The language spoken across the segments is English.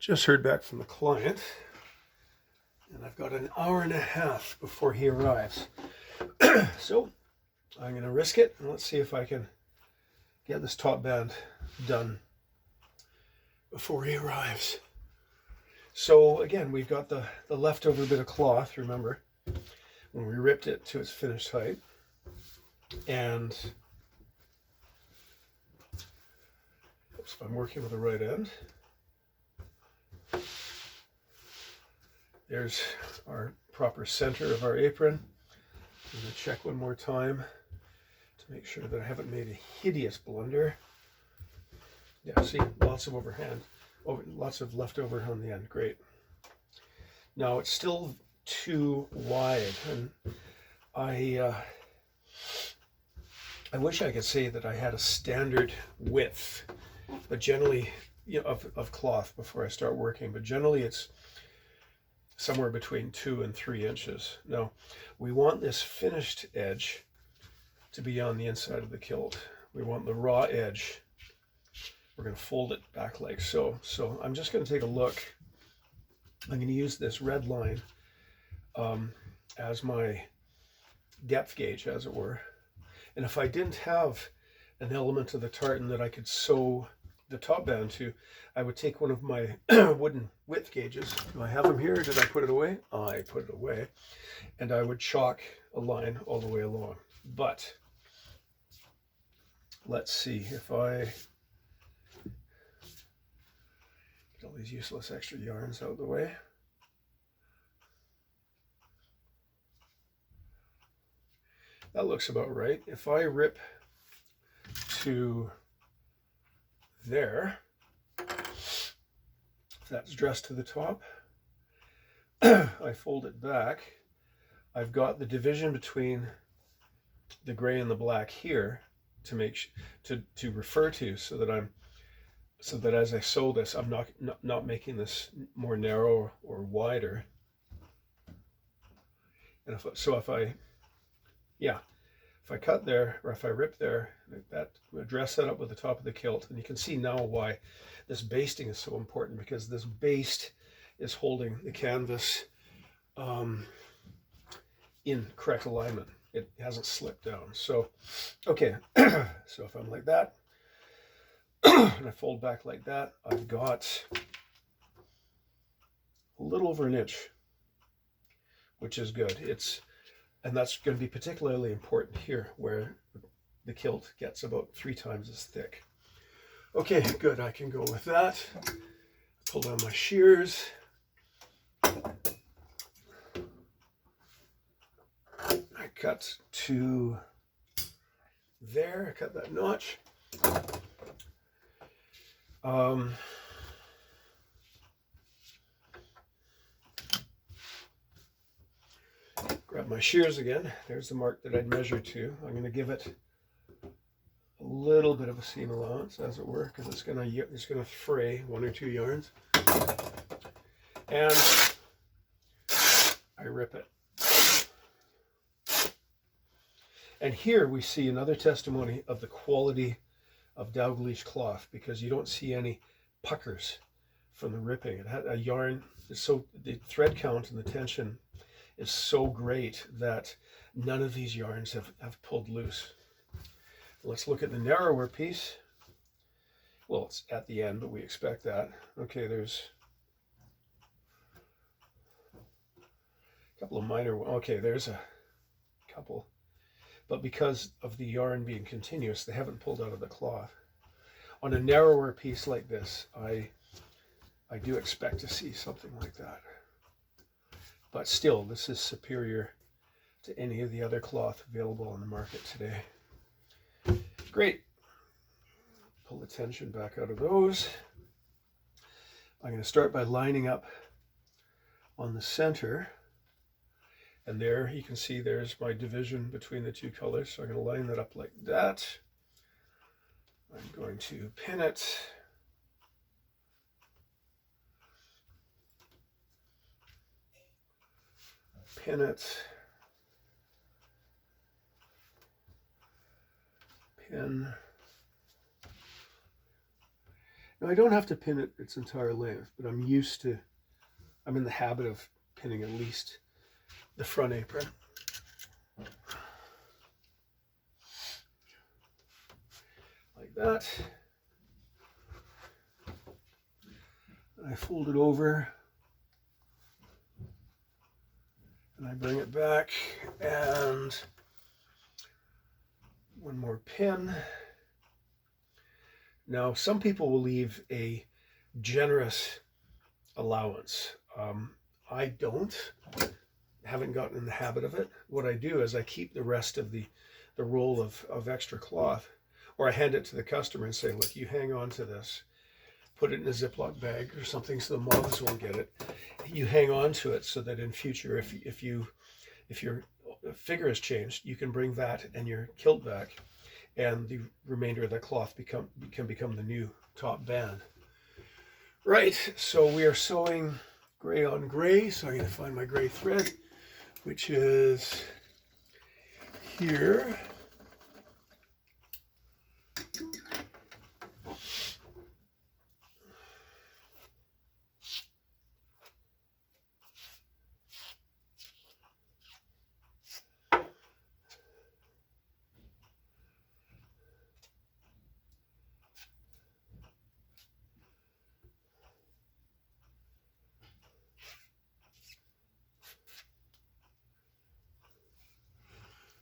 Just heard back from the client, and I've got an hour and a half before he arrives. So I'm going to risk it, and let's see if I can get this top band done before he arrives. So again, we've got the leftover bit of cloth, remember, when we ripped it to its finished height. And oops, if I'm working with the right end. There's our proper center of our apron. I'm going to check one more time to make sure that I haven't made a hideous blunder. Yeah, see, lots of lots of leftover on the end. Great. Now it's still too wide, and I wish I could say that I had a standard width, but generally, of cloth before I start working. But generally, it's somewhere between 2 and 3 inches. Now, we want this finished edge to be on the inside of the kilt. We want the raw edge. We're going to fold it back like so. So I'm just going to take a look. I'm going to use this red line as my depth gauge, as it were. And if I didn't have an element of the tartan that I could sew the top band to, I would take one of my wooden width gauges. Do I have them here? Did I put it away? I put it away. And I would chalk a line all the way along. But let's see if I get all these useless extra yarns out of the way. That looks about right. If I rip to there, that's dressed to the top. I fold it back. I've got the division between the gray and the black here to make to refer to, so that as I sew this, I'm not making this more narrow or wider. And if I cut there, or if I rip there, that dress that up with the top of the kilt, and you can see now why this basting is so important, because this baste is holding the canvas in correct alignment. It hasn't slipped down. So, okay, so if I'm like that, and I fold back like that, I've got a little over an inch, which is good. And that's going to be particularly important here, where the kilt gets about 3 times as thick. Okay, good. I can go with that. Pull down my shears. I cut to there. I cut that notch. Grab my shears again. There's the mark that I'd measured to. I'm going to give it a little bit of a seam allowance, as it were, because it's going to fray 1 or 2 yarns. And I rip it. And here we see another testimony of the quality of Dalgleish cloth, because you don't see any puckers from the ripping. It had a yarn, so the thread count and the tension is so great that none of these yarns have pulled loose. Let's look at the narrower piece. Well, it's at the end, but we expect that. Okay, there's a couple of minor, okay, there's a couple. But because of the yarn being continuous, they haven't pulled out of the cloth. On a narrower piece like this, I do expect to see something like that. But still, this is superior to any of the other cloth available on the market today. Great. Pull the tension back out of those. I'm going to start by lining up on the center. And there you can see there's my division between the 2 colors. So I'm going to line that up like that. I'm going to pin it. Pin it. Pin. Now I don't have to pin it its entire length, but I'm in the habit of pinning at least the front apron. Like that. I fold it over and I bring it back, and one more pin. Now, some people will leave a generous allowance. I haven't gotten in the habit of it. What I do is I keep the rest of the roll of extra cloth, or I hand it to the customer and say, look, you hang on to this, put it in a Ziploc bag or something so the moths won't get it. You hang on to it so that in future, if your figure has changed, you can bring that and your kilt back, and the remainder of the cloth can become the new top band. Right, so we are sewing gray on gray, so I'm going to find my gray thread, which is here.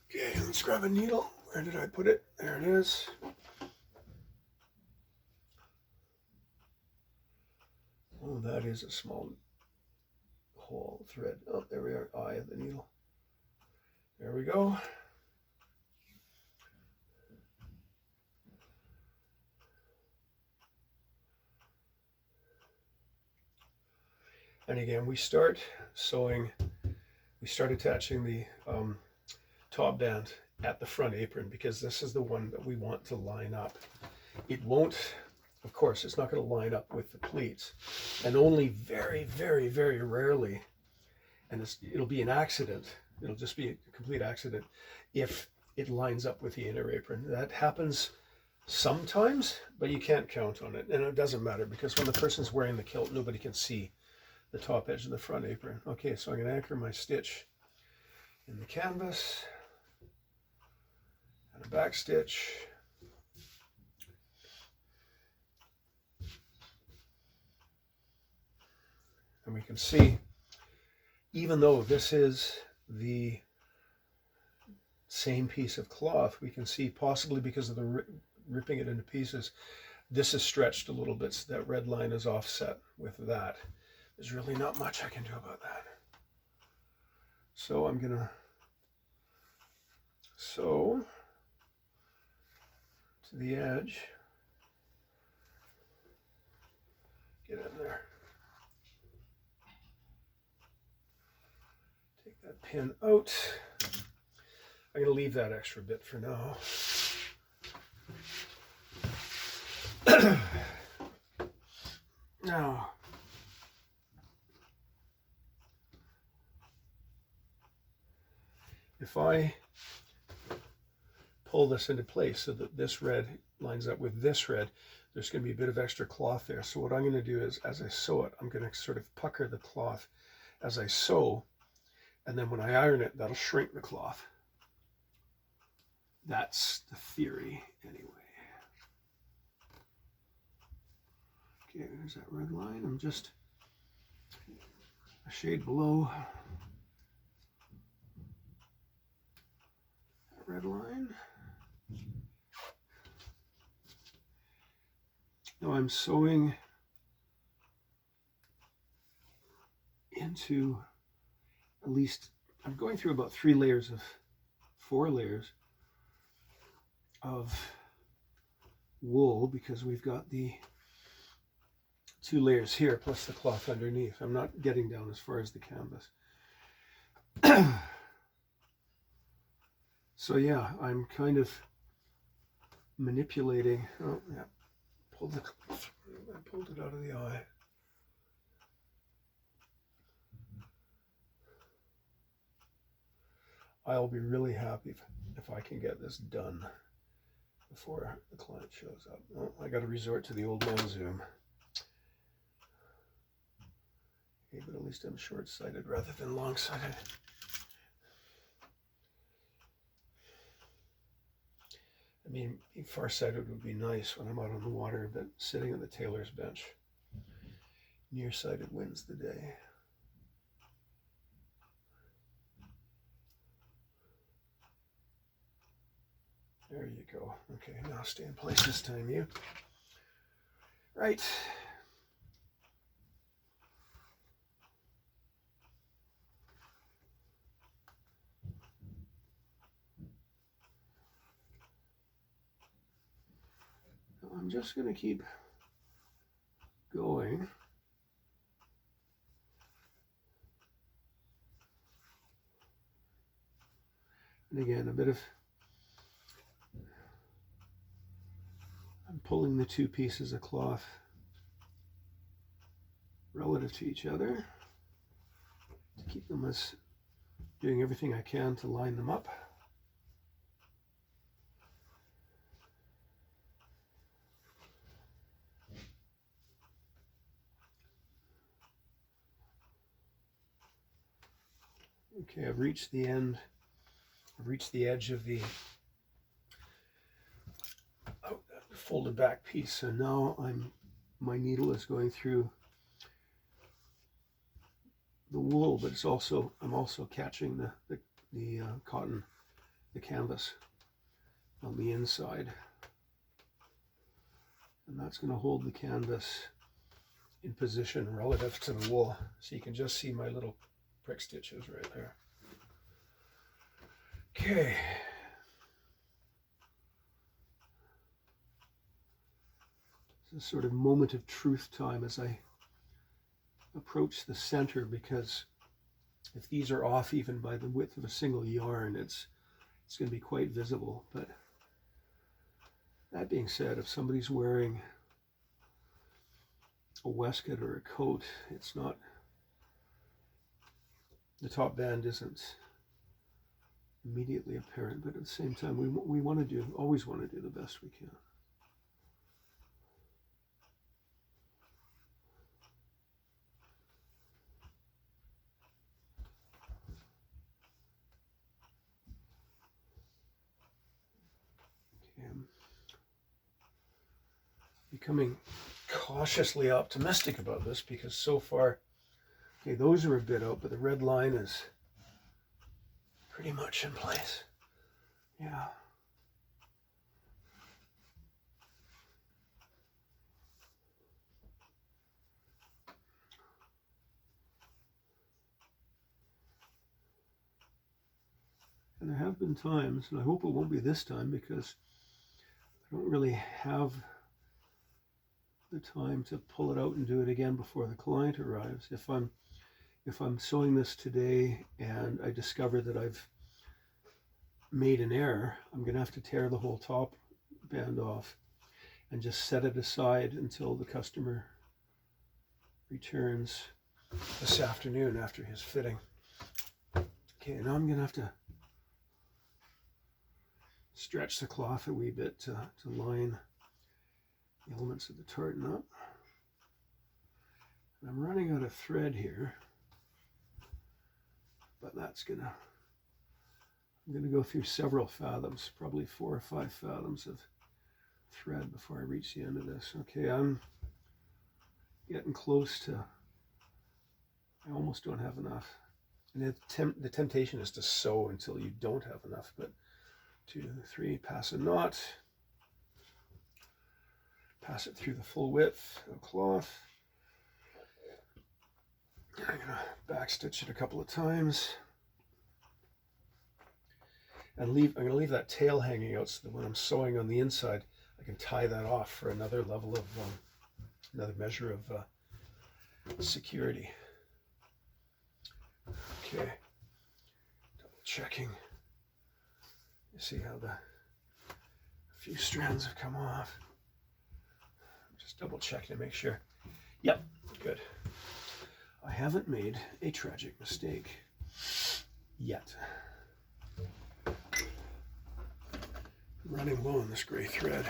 Okay, let's grab a needle. Where did I put it? There it is. Oh, that is a small hole thread. Oh, there we are, eye of the needle. There we go. And again, we start attaching the top band at the front apron, because this is the one that we want to line up. It won't, of course, it's not going to line up with the pleats, and only very, very, very rarely, and it'll be an accident, it'll just be a complete accident if it lines up with the inner apron. That happens sometimes, but you can't count on it, and it doesn't matter, because when the person's wearing the kilt, nobody can see the top edge of the front apron. Okay, so I'm going to anchor my stitch in the canvas and a back stitch. And we can see, even though this is the same piece of cloth, we can see, possibly because of the ripping it into pieces, this is stretched a little bit, so that red line is offset with that. There's really not much I can do about that. So I'm going to sew to the edge. Get in there. Take that pin out. I'm going to leave that extra bit for now. Now, if I pull this into place so that this red lines up with this red, there's going to be a bit of extra cloth there. So what I'm going to do is, as I sew it, I'm going to sort of pucker the cloth as I sew, and then when I iron it, that'll shrink the cloth. That's the theory, anyway. Okay, there's that red line. I'm just a shade below that red line. Now I'm sewing into at least, I'm going through about 4 layers of wool, because we've got the 2 layers here plus the cloth underneath. I'm not getting down as far as the canvas. So yeah, I'm kind of manipulating. Oh yeah, I pulled it out of the eye. I'll be really happy if I can get this done before the client shows up. Oh, I got to resort to the old man zoom. Okay, but at least I'm short-sighted rather than long-sighted. I mean, being far-sighted would be nice when I'm out on the water, but sitting on the tailor's bench, nearsighted wins the day. There you go. Okay, now stay in place this time, you. Right. I'm just going to keep going. And again, I'm pulling the two pieces of cloth relative to each other to keep them doing everything I can to line them up. Okay, I've reached the end. I've reached the edge of the folded back piece. So now my needle is going through the wool, but I'm also catching the cotton, the canvas on the inside, and that's going to hold the canvas in position relative to the wool. So you can just see my little prick stitches right there. Okay. It's a sort of moment of truth time as I approach the center, because if these are off even by the width of a single yarn, it's going to be quite visible. But that being said, if somebody's wearing a waistcoat or a coat, it's not, the top band isn't immediately apparent, but at the same time, we always want to do the best we can. Okay, I'm becoming cautiously optimistic about this, because so far, okay, those are a bit out, but the red line is pretty much in place. Yeah. And there have been times, and I hope it won't be this time, because I don't really have the time to pull it out and do it again before the client arrives. If I'm sewing this today and I discover that I've made an error, I'm going to have to tear the whole top band off and just set it aside until the customer returns this afternoon after his fitting. Okay, now I'm going to have to stretch the cloth a wee bit to line the elements of the tartan up. And I'm running out of thread here, but I'm going to go through several fathoms, probably 4 or 5 fathoms of thread before I reach the end of this. Okay, I'm getting close to, I almost don't have enough. And the temptation is to sew until you don't have enough, but 2, 3, pass a knot, pass it through the full width of cloth. I'm going to back stitch it a couple of times. And I'm going to leave that tail hanging out so that when I'm sewing on the inside, I can tie that off for another level of, another measure of security. Okay, double checking. You see how a few strands have come off. Just double checking to make sure. Yep, good. I haven't made a tragic mistake yet. running low on this gray thread.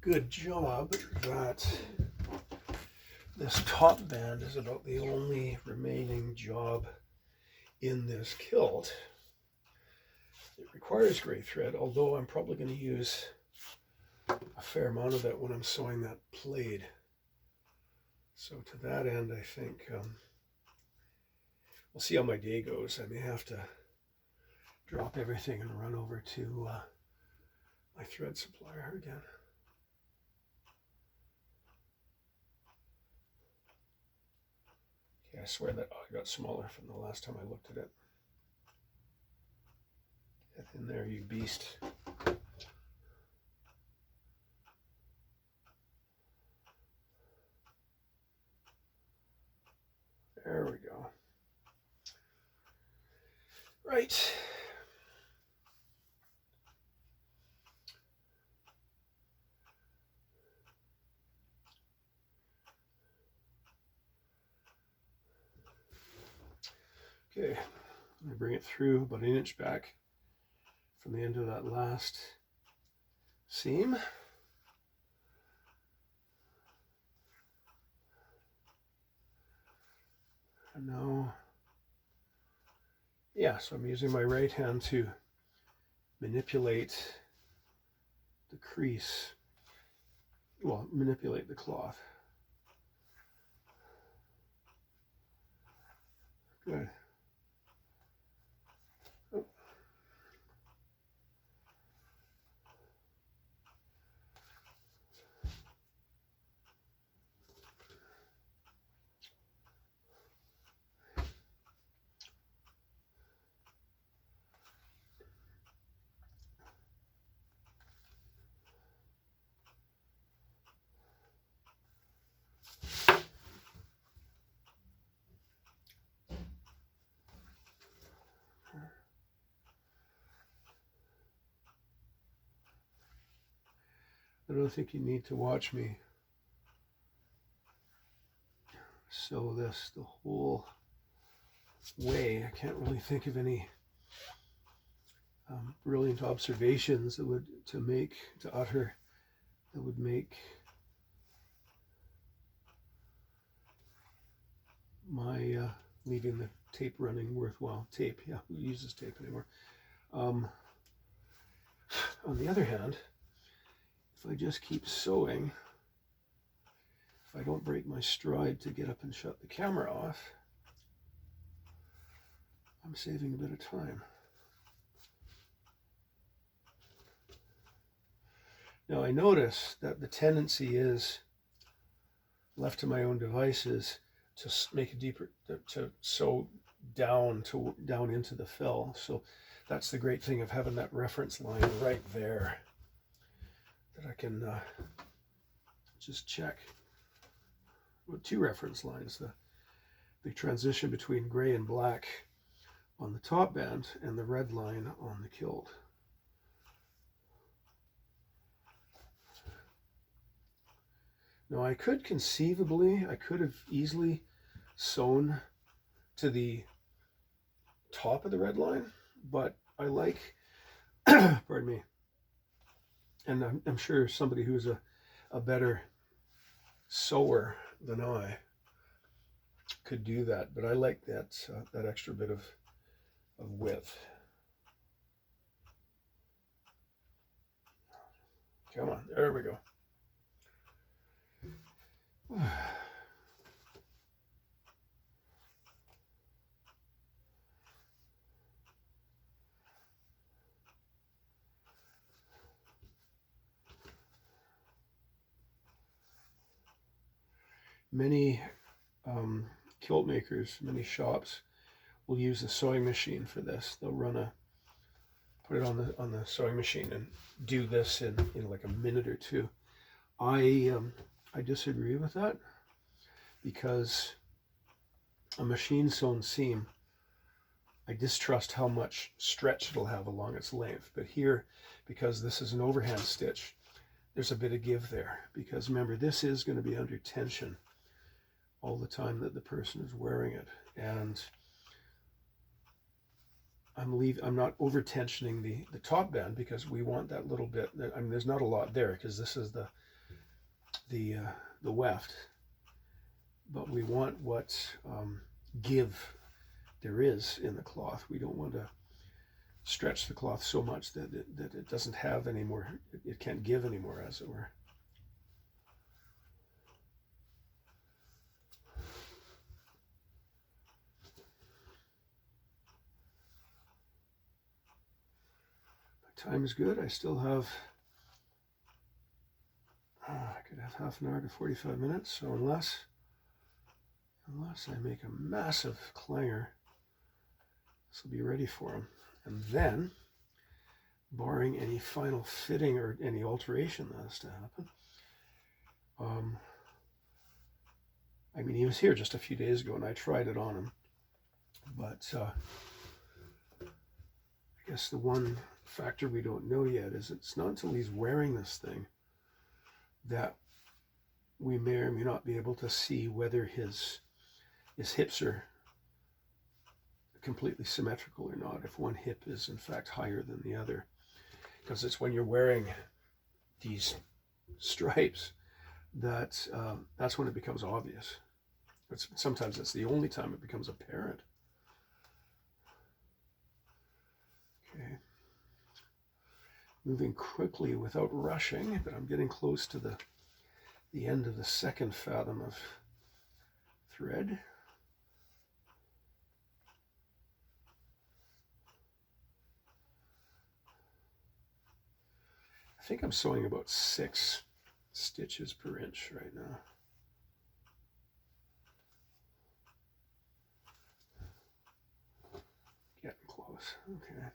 Good job that this top band is about the only remaining job in this kilt. It requires gray thread, although I'm probably going to use a fair amount of it when I'm sewing that plaid. So to that end, I think we'll see how my day goes. I may have to drop everything and run over to my thread supplier again. Okay, I swear that I got smaller from the last time I looked at it. Get in there, you beast. There we go. Right. Okay, I'm going to bring it through about 1 inch back from the end of that last seam. And now, yeah, so I'm using my right hand to manipulate the crease, well, manipulate the cloth. Good. Oh. I don't think you need to watch me sew this the whole way. I can't really think of any brilliant observations that would utter that would make my leaving the tape running worthwhile. Tape, yeah, who uses tape anymore? On the other hand, if I just keep sewing, if I don't break my stride to get up and shut the camera off, I'm saving a bit of time. Now I notice that the tendency is, left to my own devices, to make a deeper, to sew down into the fill. So that's the great thing of having that reference line right there, that I can just check. With 2 reference lines, the transition between gray and black on the top band and the red line on the kilt. Now I could have easily sewn to the top of the red line, but I like, pardon me, and I'm sure somebody who's a better sewer than I could do that, but I like that that extra bit of width. Come on, there we go. Many kilt makers, many shops will use a sewing machine for this. They'll put it on the sewing machine and do this in like a minute or 2. I disagree with that, because a machine sewn seam, I distrust how much stretch it'll have along its length. But here, because this is an overhand stitch, there's a bit of give there, because remember, this is going to be under tension all the time that the person is wearing it. And I'm not over tensioning the top band because we want that little bit. I mean, there's not a lot there because this is the weft, but we want what give there is in the cloth. We don't want to stretch the cloth so much that it doesn't have any more. It can't give anymore, as it were. Time is good. I still have, I could have half an hour to 45 minutes. So unless I make a massive clanger, this will be ready for them. And then, barring any final fitting or any alteration that has to happen, I mean, he was here just a few days ago and I tried it on him, but I guess the one factor we don't know yet is it's not until he's wearing this thing that we may or may not be able to see whether his hips are completely symmetrical or not, if one hip is in fact higher than the other. Because it's when you're wearing these stripes that that's when it becomes obvious. Sometimes it's the only time it becomes apparent. Okay. Moving quickly without rushing, but I'm getting close to the end of the second fathom of thread. I think I'm sewing about 6 stitches per inch right now. Getting close, okay.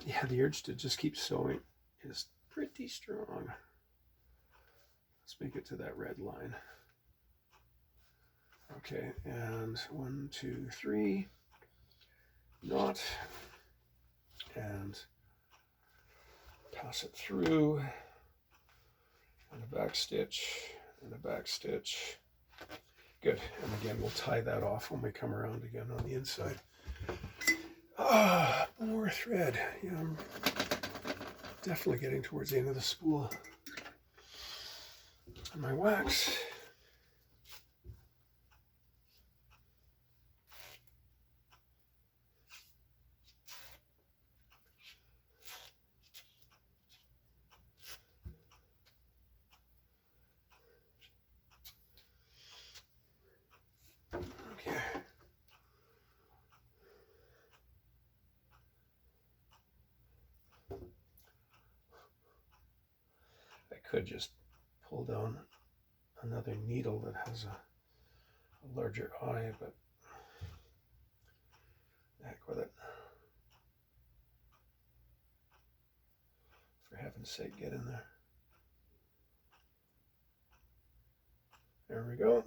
Yeah, the urge to just keep sewing is pretty strong. Let's make it to that red line. Okay, and 1, 2, 3, knot, and pass it through, and a back stitch, and a back stitch. Good, and again, we'll tie that off when we come around again on the inside. Ah, more thread. Yeah, I'm definitely getting towards the end of the spool. And my wax. Okay. I could just pull down another needle that has a larger eye, but heck with it. For heaven's sake, get in there. There we go.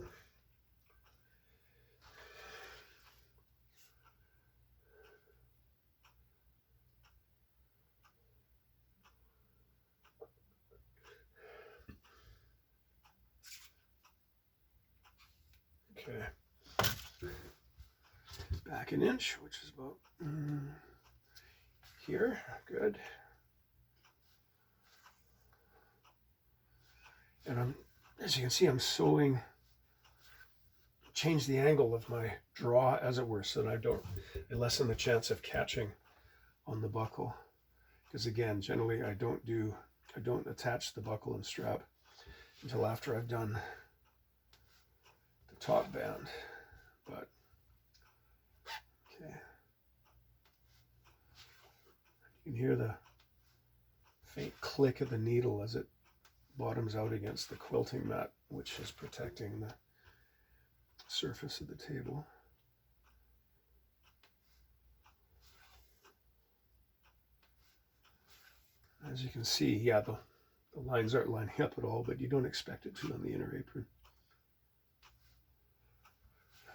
Okay. Back an inch, which is about here. Good. And as you can see, I'm sewing, change the angle of my draw, as it were, so that I lessen the chance of catching on the buckle. Because again, generally I don't attach the buckle and strap until after I've done the top band. But okay, you can hear the faint click of the needle as it bottoms out against the quilting mat, which is protecting the surface of the table. As you can see, yeah, the lines aren't lining up at all, but you don't expect it to on the inner apron.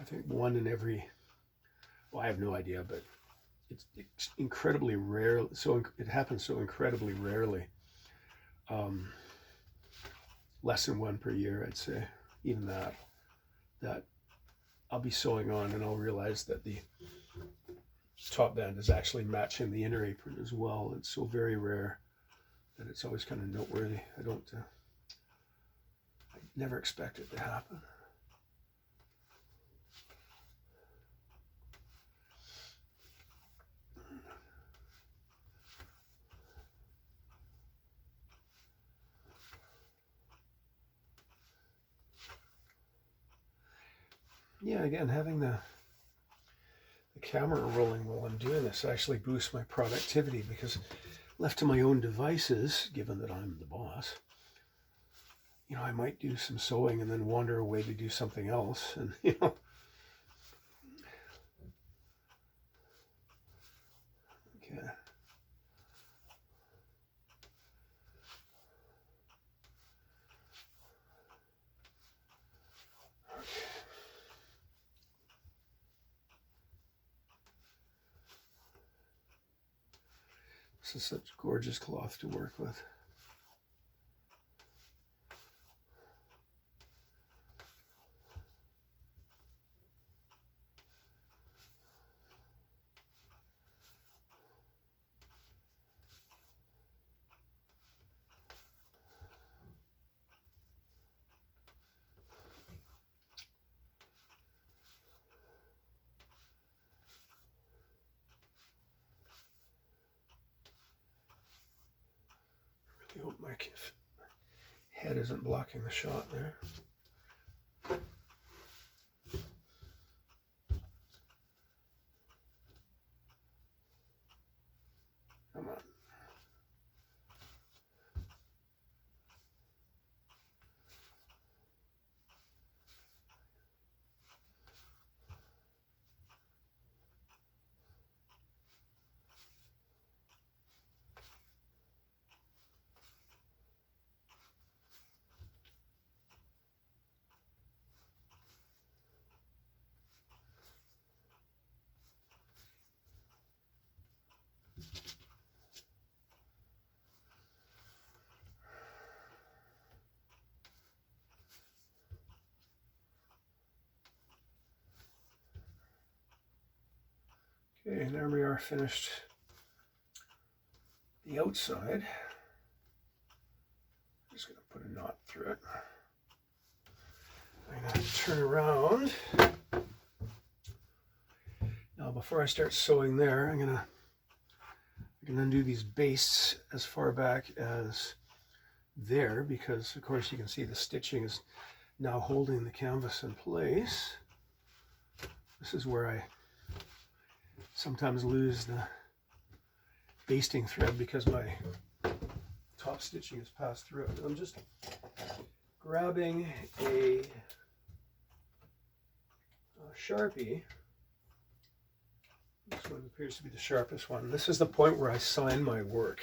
think one in every, well, I have no idea, but it's incredibly rare. So it happens so incredibly rarely. Less than one per year, I'd say. Even that I'll be sewing on and I'll realize that the top band is actually matching the inner apron as well. It's so very rare that it's always kind of noteworthy. I never expect it to happen. Yeah, again, having the camera rolling while I'm doing this actually boosts my productivity, because left to my own devices, given that I'm the boss, I might do some sewing and then wander away to do something else. And, okay. This is such gorgeous cloth to work with. I hope my head isn't blocking the shot there. Come on. Okay, there we are, finished the outside. I'm just going to put a knot through it. I'm going to turn around. Now, before I start sewing there, I can undo these bastes as far back as there, because of course you can see the stitching is now holding the canvas in place. This is where I sometimes lose the basting thread because my top stitching is passed through it. I'm just grabbing a Sharpie. This one appears to be the sharpest one. This is the point where I sign my work.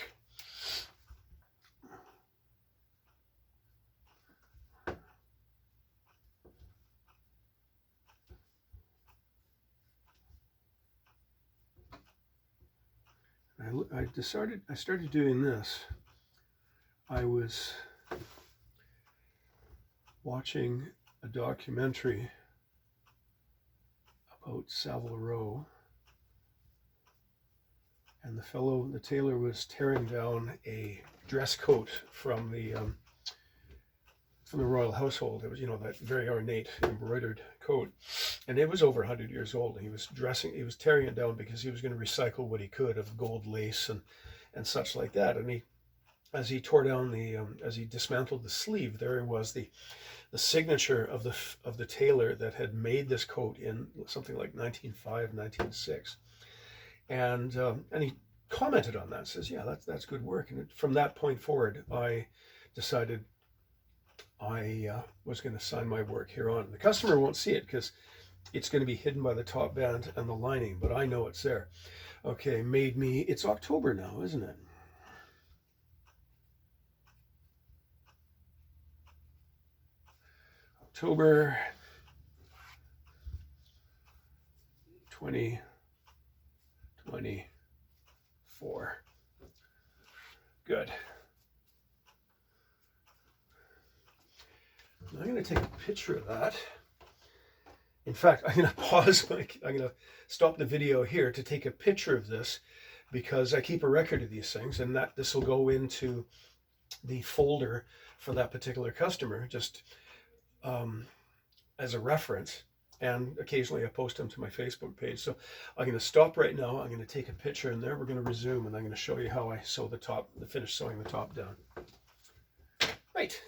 I started doing this. I was watching a documentary about Savile Row, and the tailor was tearing down a dress coat from the royal household. It was, that very ornate embroidered coat, and it was over 100 years old. And he was tearing it down because he was going to recycle what he could of gold lace and such like that. And as he tore down as he dismantled the sleeve, there was the signature of the tailor that had made this coat in something like 1905, 1906. And he commented on that, says, yeah, that's good work. And from that point forward, I decided I was going to sign my work here on. The customer won't see it because it's going to be hidden by the top band and the lining, but I know it's there. Okay, it's October now, isn't it? October. 20, 24. Good. I'm going to take a picture of that. In fact, I'm going to pause. I'm going to stop the video here to take a picture of this, because I keep a record of these things, and that this will go into the folder for that particular customer, just as a reference. And occasionally I post them to my Facebook page. So I'm going to stop right now. I'm going to take a picture, and there we're going to resume, and I'm going to show you how I sew the top, finish sewing the top down. Right.